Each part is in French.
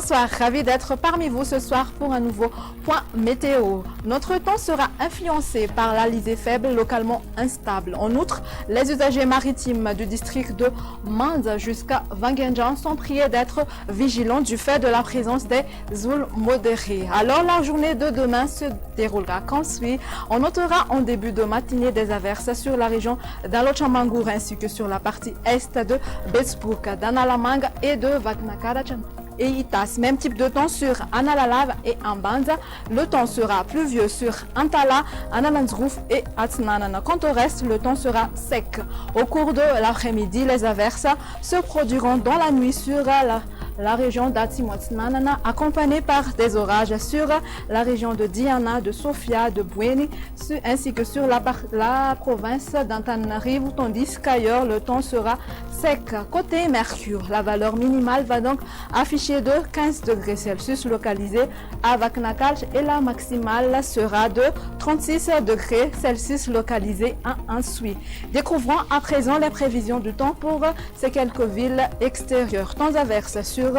Bonsoir, ravi d'être parmi vous ce soir pour un nouveau point météo. Notre temps sera influencé par l'alizé faible localement instable. En outre, les usagers maritimes du district de Mande jusqu'à Wangenjan sont priés d'être vigilants du fait de la présence des zouls modérés. Alors la journée de demain se déroulera comme suit. On notera en début de matinée des averses sur la région d'Alochamangour ainsi que sur la partie est de Betsbrook, d'Analamang et de Vaknakarachan. Et Itas, même type de temps sur Analalav et Ambanza. Le temps sera pluvieux sur Antala, Analanzrouf et Atsnanan. Quant au reste, le temps sera sec. Au cours de l'après-midi, les averses se produiront dans la nuit sur la région d'Atsimotsnanana, accompagnées par des orages sur la région de Diana, de Sofia, de Bueni, ainsi que sur la province d'Antananarivo, tandis qu'ailleurs le temps sera sec. Côté Mercure, la valeur minimale va donc afficher de 15 degrés Celsius localisée à Vaknakalch et la maximale sera de 36 degrés Celsius localisée à Ansui. Découvrons à présent les prévisions du temps pour ces quelques villes extérieures. Temps averse sur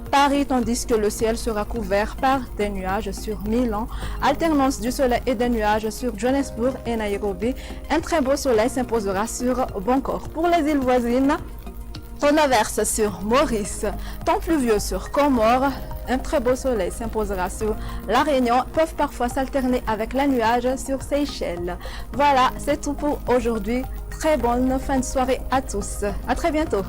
Paris, tandis que le ciel sera couvert par des nuages sur Milan. Alternance du soleil et des nuages sur Johannesburg et Nairobi. Un très beau soleil s'imposera sur Bangkok. Pour les îles voisines, temps averse sur Maurice, temps pluvieux sur Comores. Un très beau soleil s'imposera sur La Réunion, peuvent parfois s'alterner avec les nuages sur Seychelles. Voilà, c'est tout pour aujourd'hui. Très bonne fin de soirée à tous. À très bientôt.